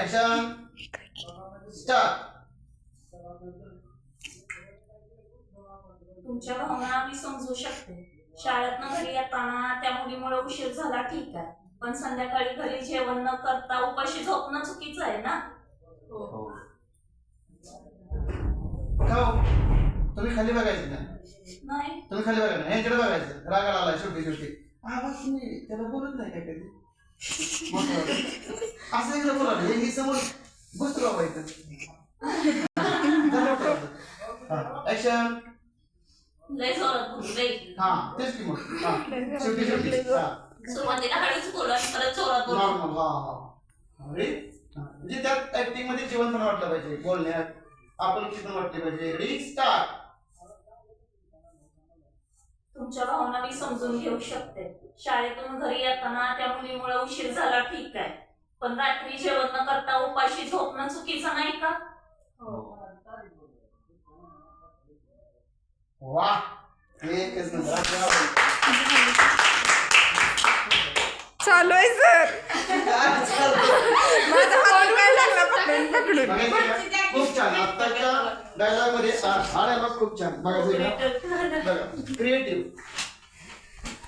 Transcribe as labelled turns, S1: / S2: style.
S1: Action start.
S2: तुमच्या भावना मी समजू शकते. शाळेतनं घरी येताना त्या मुलीमुळे उशीर झाला ठीक आहे, पण संध्याकाळी घरी जेवण न करता उपाशी झोपणं चुकीचं आहे ना.
S1: हो. तुम्ही खाली बघायचं
S2: नाही.
S1: तुम्ही खाली बघा ना, ह्याच्याकडे बघायचं. रागाला आला शेवटी शेवटी आवाज तुम्ही त्याला बोलत नाही काय कधी असं एकदा बोला ना, हे समोर गोष्ट बाबायचं. ऍक्शन.
S2: लय जोरात बोलू लय.
S1: हा तेच की मग. शेवटी शेवटी
S2: सुरुवातीला हळूच बोलत परत जोरात बोलू.
S1: नॉर्मल. हा अरे म्हणजे त्यात ऍक्टिंग मध्ये जीवन पण वाटलं पाहिजे, बोलण्यात आपण पण वाटले पाहिजे. Ready start.
S2: तुमच्या भावना मी समजून घेऊ शकते. शाळेतून घरी येताना त्या मुलीमुळे उशीर झाला ठीक आहे, पण रात्री जेवण न करता उपाशी झोपणं चुकीचं नाही का.
S1: वा एकच नंबर.
S3: चालू आहे सर. माझा हात काय लागला पकडून.
S1: खूप छान. आत्ताच्या डायलॉग मध्ये हा डायलॉग खूप छान. बघा क्रिएटिव्ह.